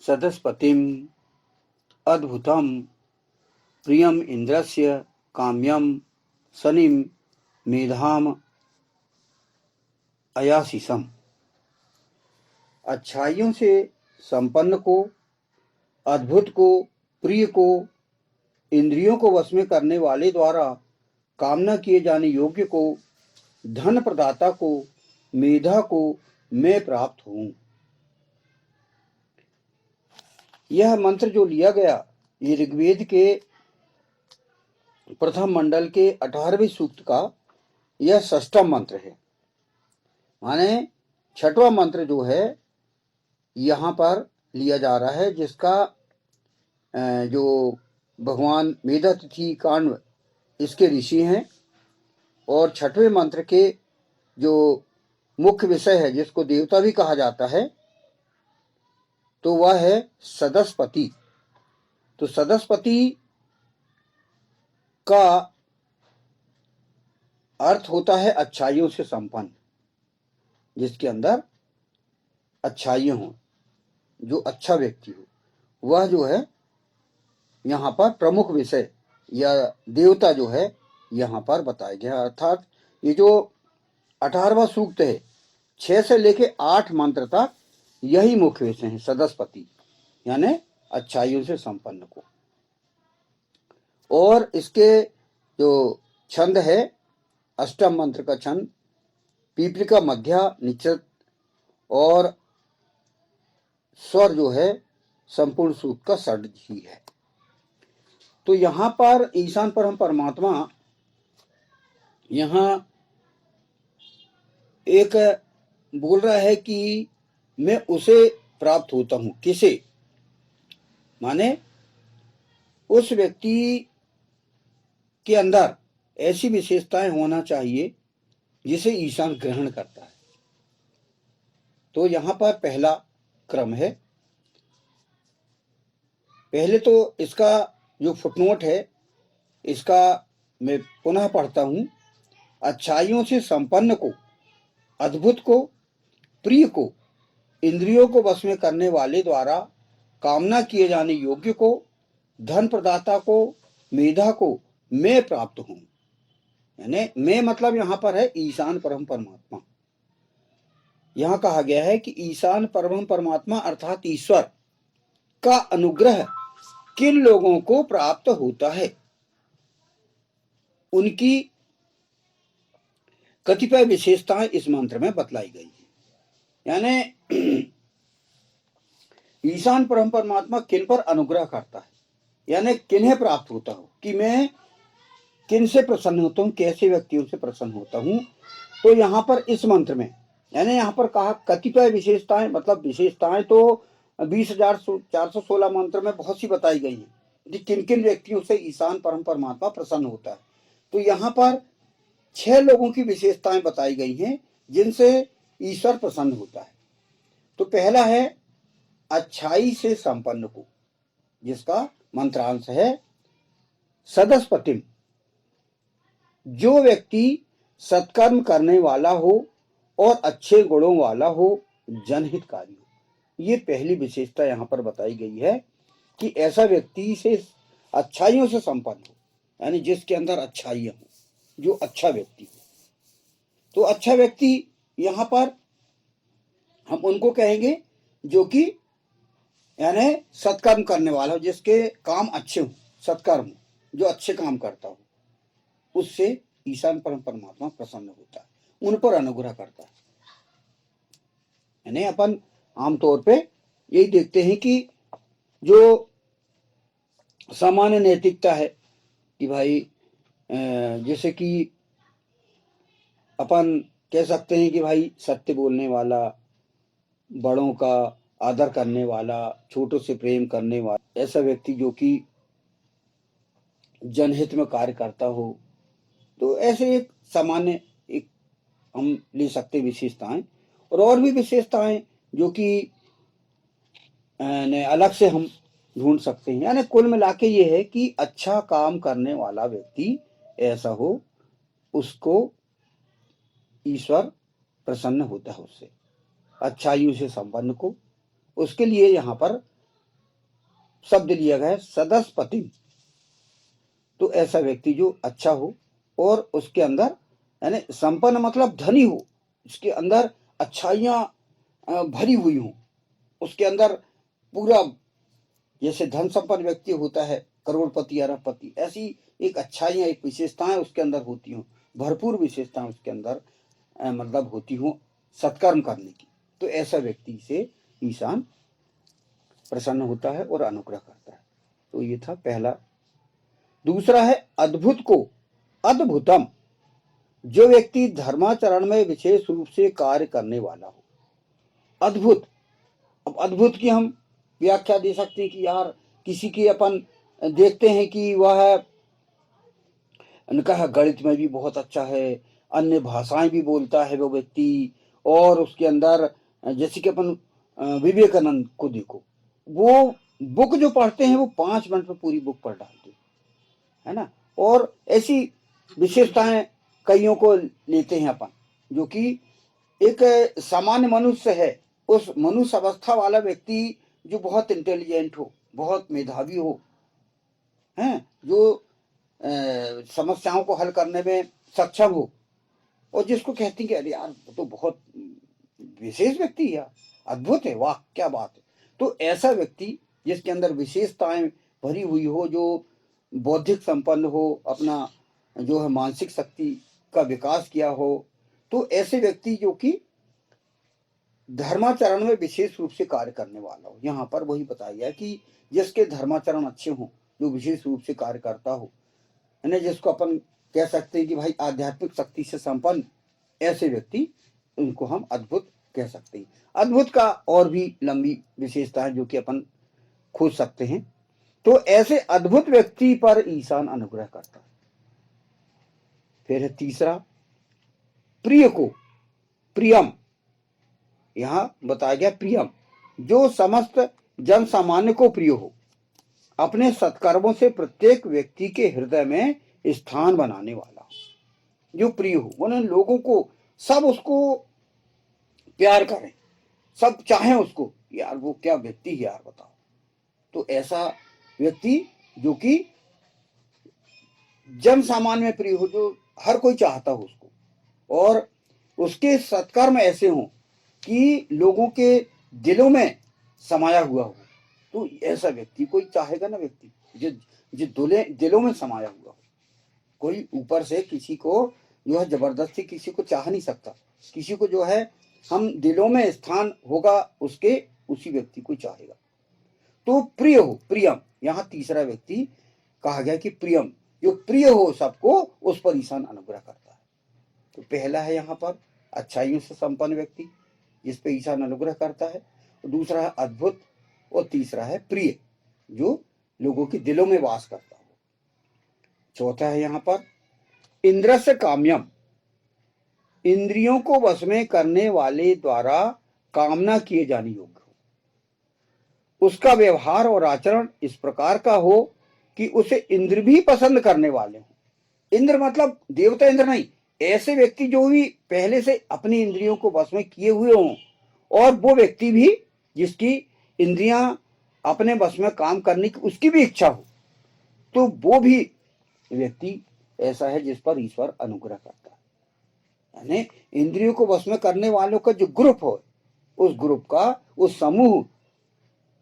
सदस्पतिम अद्भुतम प्रियम इंद्रस्य काम्यम शनिम मेधाम अयासीसम। अच्छाइयों से संपन्न को, अद्भुत को, प्रिय को, इंद्रियों को वश में करने वाले द्वारा कामना किए जाने योग्य को, धन प्रदाता को, मेधा को मैं प्राप्त हूं। यह मंत्र जो लिया गया ये ऋग्वेद के प्रथम मंडल के 18वें सूक्त का यह षष्ठम मंत्र है। माने छठवां मंत्र जो है यहाँ पर लिया जा रहा है, जिसका जो भगवान मेधातिथि कांड इसके ऋषि हैं, और छठवें मंत्र के जो मुख्य विषय है जिसको देवता भी कहा जाता है तो वह है सदस्पति। तो सदस्पति का अर्थ होता है अच्छाइयों से संपन्न, जिसके अंदर अच्छाइयां हो, जो अच्छा व्यक्ति हो, वह जो है यहाँ पर प्रमुख विषय या देवता जो है यहाँ पर बताया गया। अर्थात ये जो 18वां सूक्त है 6 से लेके 8 मंत्र तक यही मुख्य विषय है, सदस्पति यानी अच्छाइयों से संपन्न को। और इसके जो छंद है अष्टम मंत्र का छंद पीपलिका मध्या निश्चित, और स्वर जो है संपूर्ण सूक्त का षड ही है। तो यहाँ पर ईशान परम परमात्मा यहाँ एक बोल रहा है कि मैं उसे प्राप्त होता हूं। किसे? माने उस व्यक्ति के अंदर ऐसी विशेषताएं होना चाहिए जिसे ईशान ग्रहण करता है। तो यहाँ पर पहला क्रम है। पहले तो इसका जो फुटनोट है इसका मैं पुनः पढ़ता हूं। अच्छाइयों से संपन्न को, अद्भुत को, प्रिय को, इंद्रियों को वश में करने वाले द्वारा कामना किए जाने योग्य को, धन प्रदाता को, मेधा को मैं प्राप्त हूं। यानी मैं मतलब यहां पर है ईशान परम परमात्मा। यहां कहा गया है कि ईशान परम परमात्मा अर्थात ईश्वर का अनुग्रह किन लोगों को प्राप्त होता है, उनकी कतिपय विशेषताएं इस मंत्र में बतलाई गई है। यानी ईशान परम परमात्मा किन पर अनुग्रह करता है, यानी किन्हें प्राप्त होता हो, कि मैं किन से प्रसन्न होता हूं, कैसे व्यक्तियों से प्रसन्न होता हूं। तो यहाँ पर इस मंत्र में यानी यहाँ पर कहा कतिपय विशेषताएं, मतलब विशेषताएं तो 20,416 मंत्र में बहुत सी बताई गई हैं कि किन किन व्यक्तियों से ईशान परम परमात्मा प्रसन्न होता है। तो यहाँ पर 6 लोगों की विशेषताएं बताई गई हैं जिनसे ईश्वर प्रसन्न होता है। तो पहला है अच्छाई से संपन्न को, जिसका मंत्रांश है सदस्पतिम। जो व्यक्ति सत्कर्म करने वाला हो और अच्छे गुणों वाला हो, जनहितकारी हो। ये पहली विशेषता यहाँ पर बताई गई है कि ऐसा व्यक्ति से अच्छाइयों से संपन्न हो, यानी जिसके अंदर अच्छाइयां हो, जो अच्छा व्यक्ति हो। तो अच्छा व्यक्ति यहाँ पर हम उनको कहेंगे जो कि यानी सत्कर्म करने वाला हो, जिसके काम अच्छे हो, सत्कर्म हो, जो अच्छे काम करता हो, उससे ईशान परम परमात्मा प्रसन्न होता है, उन पर अनुग्रह करता है। यानी अपन आमतौर पे यही देखते हैं कि जो सामान्य नैतिकता है कि भाई जैसे कि अपन कह सकते हैं कि भाई सत्य बोलने वाला, बड़ों का आदर करने वाला, छोटों से प्रेम करने वाला, ऐसा व्यक्ति जो कि जनहित में कार्य करता हो। तो ऐसे एक सामान्य एक हम ले सकते विशेषताएं, और भी विशेषताएं जो कि अलग से हम ढूंढ सकते हैं। यानी कुल मिला के ये है कि अच्छा काम करने वाला व्यक्ति ऐसा हो, उसको ईश्वर प्रसन्न होता है, उससे अच्छाइयों से संपन्न को। उसके लिए यहाँ पर शब्द लिया गया है सदस्पति। तो ऐसा व्यक्ति जो अच्छा हो और उसके अंदर यानी संपन्न मतलब धनी हो, उसके अंदर अच्छाइयां भरी हुई हो, उसके अंदर पूरा, जैसे धन संपन्न व्यक्ति होता है करोड़पति अरबपति, ऐसी एक अच्छाइयां एक विशेषताएं उसके अंदर होती हूँ, भरपूर विशेषताएं उसके अंदर मतलब होती हूँ सत्कर्म करने की। तो ऐसा व्यक्ति से ईशान प्रसन्न होता है और अनुग्रह करता है। तो ये था पहला। दूसरा है अद्भुत को अद्भुतम, जो व्यक्ति धर्माचरण में विशेष रूप से कार्य करने वाला हो। अद्भुत, अब अद्भुत की हम व्याख्या दे सकते हैं कि यार किसी की अपन देखते हैं कि वह उनका गणित में भी बहुत अच्छा है, अन्य भाषाएं भी बोलता है वो व्यक्ति, और उसके अंदर जैसे कि अपन विवेकानंद को देखो, वो बुक जो पढ़ते हैं वो 5 मिनट में पूरी बुक पढ़ डालते है ना। और ऐसी विशेषताएं कईयों को लेते हैं अपन, जो कि एक सामान्य मनुष्य है, उस मनुष्य अवस्था वाला व्यक्ति जो बहुत इंटेलिजेंट हो, बहुत मेधावी हो, हैं, जो समस्याओं को हल करने में सक्षम हो, और जिसको कहती कि अरे यार वो तो बहुत विशेष व्यक्ति है, अद्भुत है, वाह क्या बात है। तो ऐसा व्यक्ति जिसके अंदर विशेषताएं भरी हुई हो, जो बौद्धिक संपन्न हो, अपना जो है मानसिक शक्ति का विकास किया हो, तो ऐसे व्यक्ति जो कि धर्माचरण में विशेष रूप से कार्य करने वाला हो। यहाँ पर वही बताया गया कि जिसके धर्माचरण अच्छे हों, जो विशेष रूप से कार्य करता हो, यानी जिसको अपन कह सकते हैं कि भाई आध्यात्मिक शक्ति से संपन्न, ऐसे व्यक्ति उनको हम अद्भुत कह सकते हैं। अद्भुत का और भी लंबी विशेषता है जो कि अपन खोज सकते हैं। तो ऐसे अद्भुत व्यक्ति पर ईशान अनुग्रह करता है। फिर है तीसरा प्रिय को प्रियम, यहां बताया गया प्रियम, जो समस्त जन सामान्य को प्रिय हो, अपने सत्कर्मों से प्रत्येक व्यक्ति के हृदय में स्थान बनाने वाला, जो प्रिय हो, उन्हें लोगों को सब उसको प्यार करें, सब चाहें उसको, यार वो क्या व्यक्ति है यार बताओ। तो ऐसा व्यक्ति जो कि जन सामान्य में प्रिय हो, जो हर कोई चाहता हो उसको, और उसके सत्कर्म ऐसे हों कि लोगों के दिलों में समाया हुआ हो। तो ऐसा व्यक्ति कोई चाहेगा ना, व्यक्ति जो जो दिलों में समाया हुआ हो। कोई ऊपर से किसी को जो है जबरदस्ती किसी को चाह नहीं सकता, किसी को जो है हम दिलों में स्थान होगा उसके, उसी व्यक्ति को चाहेगा। तो प्रिय हो, प्रियम, यहाँ तीसरा व्यक्ति कहा गया कि प्रियम, जो प्रिय हो सबको, उस पर ईशान अनुग्रह करता है। तो पहला है यहाँ पर अच्छाइयों से संपन्न व्यक्ति जिस पे ईशान अनुग्रह करता है, दूसरा है अद्भुत, और तीसरा है प्रिय, जो लोगों के दिलों में वास करता हो। चौथा है यहाँ पर इंद्र से काम्यम, इंद्रियों को वश में करने वाले द्वारा कामना किए जाने योग्य हो, उसका व्यवहार और आचरण इस प्रकार का हो कि उसे इंद्र भी पसंद करने वाले हो। इंद्र मतलब देवता इंद्र नहीं, ऐसे व्यक्ति जो भी पहले से अपनी इंद्रियों को वश में किए हुए हों, और वो व्यक्ति भी जिसकी इंद्रियां अपने वश में काम करने की उसकी भी इच्छा हो, तो वो भी व्यक्ति ऐसा है जिस पर ईश्वर अनुग्रह करता है। यानी इंद्रियों को वश में करने वालों का जो ग्रुप हो, उस ग्रुप का, उस समूह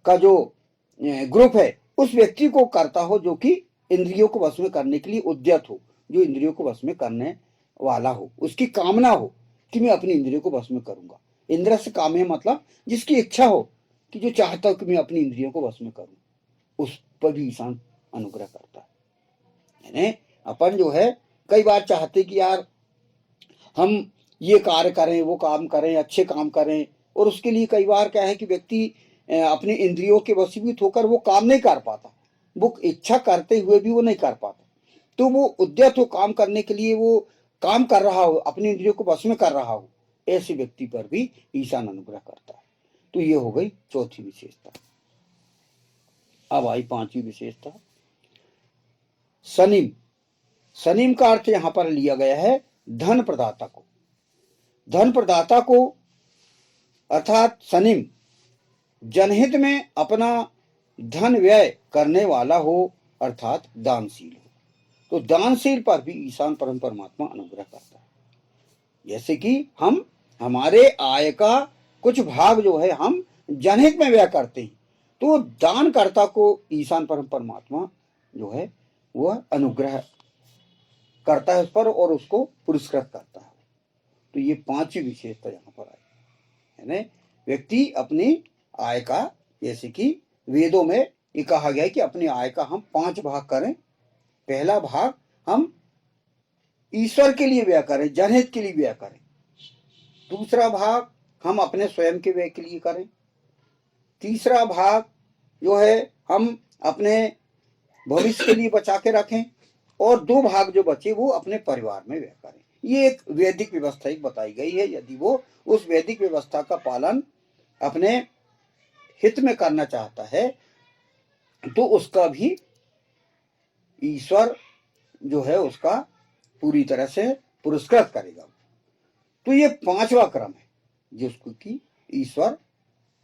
का जो ग्रुप है, उस व्यक्ति को करता हो जो कि इंद्रियों को वश में करने के लिए उद्यत हो, जो इंद्रियों को वश में करने वाला हो, उसकी कामना हो कि मैं अपनी इंद्रियों को वश में करूंगा। इंद्र से काम्य मतलब जिसकी इच्छा हो, कि जो चाहता हो कि मैं अपनी इंद्रियों को वश में करूं, उस पर भी ईशान अनुग्रह करता है। यानी अपन जो है कई बार चाहते कि यार हम ये कार्य करें, वो काम करें, अच्छे काम करें, और उसके लिए कई बार क्या है कि व्यक्ति अपनी इंद्रियों के वशीभूत होकर वो काम नहीं कर पाता, वो इच्छा करते हुए भी वो नहीं कर पाता। तो वो उद्यत हो काम करने के लिए, वो काम कर रहा हो, अपनी इंद्रियों को वश में कर रहा हो, ऐसे व्यक्ति पर भी ईशान अनुग्रह करता है। तो ये हो गई चौथी विशेषता। अब आई पांचवी विशेषता सनिम। सनिम का अर्थ यहां पर लिया गया है धन प्रदाता को। धन प्रदाता को अर्थात सनिम जनहित में अपना धन व्यय करने वाला हो, अर्थात दानशील हो। तो दानशील पर भी ईशान परम परमात्मा अनुग्रह करता है। जैसे कि हम हमारे आय का कुछ भाग जो है हम जनहित में व्यय करते हैं, तो दानकर्ता को ईशान परम परमात्मा जो है वह अनुग्रह करता है उस पर और उसको पुरस्कृत करता है। तो ये पांचवी विशेषता यहाँ पर आई, यानी व्यक्ति अपनी आय का, जैसे कि वेदों में ये कहा गया है कि अपनी आय का हम 5 भाग करें। पहला भाग हम ईश्वर के लिए व्यय करें, जनहित के लिए व्यय करें। दूसरा भाग हम अपने स्वयं के व्यय के लिए करें। तीसरा भाग जो है हम अपने भविष्य के लिए बचा के रखें। और 2 भाग जो बचे वो अपने परिवार में व्यय करें। ये एक वैदिक व्यवस्था एक बताई गई है। यदि वो उस वैदिक व्यवस्था का पालन अपने हित में करना चाहता है तो उसका भी ईश्वर जो है उसका पूरी तरह से पुरस्कृत करेगा। तो ये 5वां क्रम है जिसको कि ईश्वर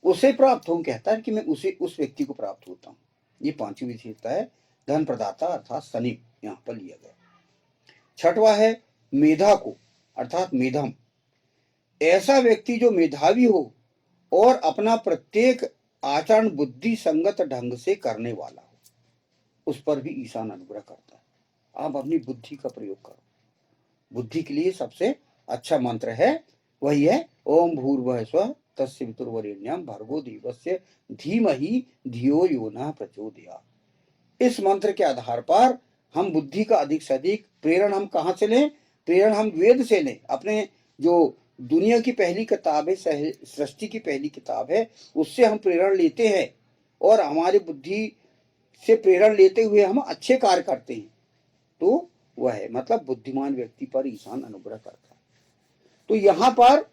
उसे प्राप्त हो कहता है कि मैं उस व्यक्ति को प्राप्त होता हूँ। ये 5वीं विशेषता है धन प्रदाता अर्थात शनि यहाँ पर लिया गया। 6वां है मेधा को अर्थात मेधम। ऐसा व्यक्ति जो मेधावी हो और अपना प्रत्येक आचरण बुद्धि संगत ढंग से करने वाला हो, उस पर भी ईशान अनुग्रह करता है। आप अपनी बुद्धि का प्रयोग करो। बुद्धि के लिए सबसे अच्छा मंत्र है वही है ओम भूर्भुवः स्वः तस्य वितुर्वरेण्यं भर्गो देवस्य धीमहि धियो यो नः प्रचोदयात्। इस मंत्र के आधार पर हम बुद्धि का अधिक से अधिक प्रेरण हम कहाँ से लें? प्रेरण हम वेद से लें। अपने जो दुनिया की पहली किताब है, सृष्टि की पहली किताब है, उससे हम प्रेरण लेते हैं और हमारी बुद्धि से प्रेरण लेते हुए हम अच्छे कार्य करते हैं। तो वह है मतलब बुद्धिमान व्यक्ति पर ईशान अनुग्रह करता है। तो यहाँ पर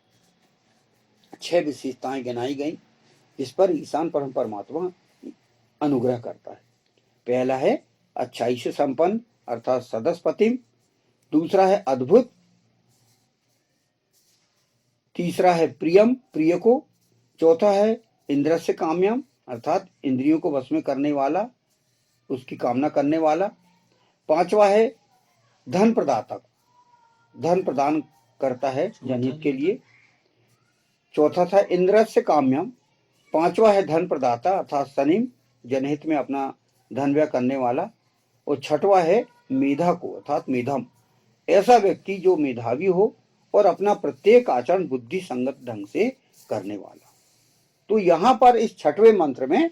6 विशेषताएं गिनाई गई जिस पर ईशान परम परमात्मा अनुग्रह करता है। पहला है अच्छाई से संपन्न अर्थात सदस्पतिम। दूसरा है अद्भुत। तीसरा है प्रियम प्रिय को। चौथा है इंद्र से काम्यम अर्थात इंद्रियों को वश में करने वाला, उसकी कामना करने वाला। 5वां है धन प्रदाता, धन प्रदान करता है जनहित के लिए। चौथा था इंद्र से काम्यम। 5वां है धन प्रदाता अर्थात शनिम, जनहित में अपना धन व्यय करने वाला। और 6वां है मेधा को अर्थात मेधम। ऐसा व्यक्ति जो मेधावी हो और अपना प्रत्येक आचरण बुद्धि संगत ढंग से करने वाला। तो यहाँ पर इस 6वें मंत्र में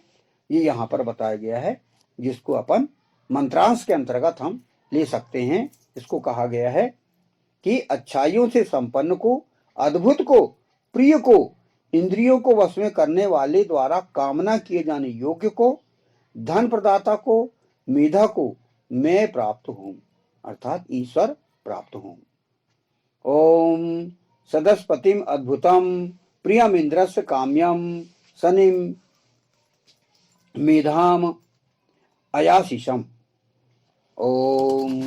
ये यहाँ पर बताया गया है जिसको अपन मंत्रांश के अंतर्गत हम ले सकते हैं। इसको कहा गया है कि अच्छाइयों से संपन्न को, अद्भुत को, प्रिय को, इंद्रियों को वश में करने वाले द्वारा कामना किए जाने योग्य को, धन प्रदाता को, मेधा को मैं प्राप्त हूं अर्थात ईश्वर प्राप्त हूं। ओम सदस्पतिम अद्भुतम प्रियम इंद्रस्य काम्यम शनिम मेधाम अयाशिषम। ओम।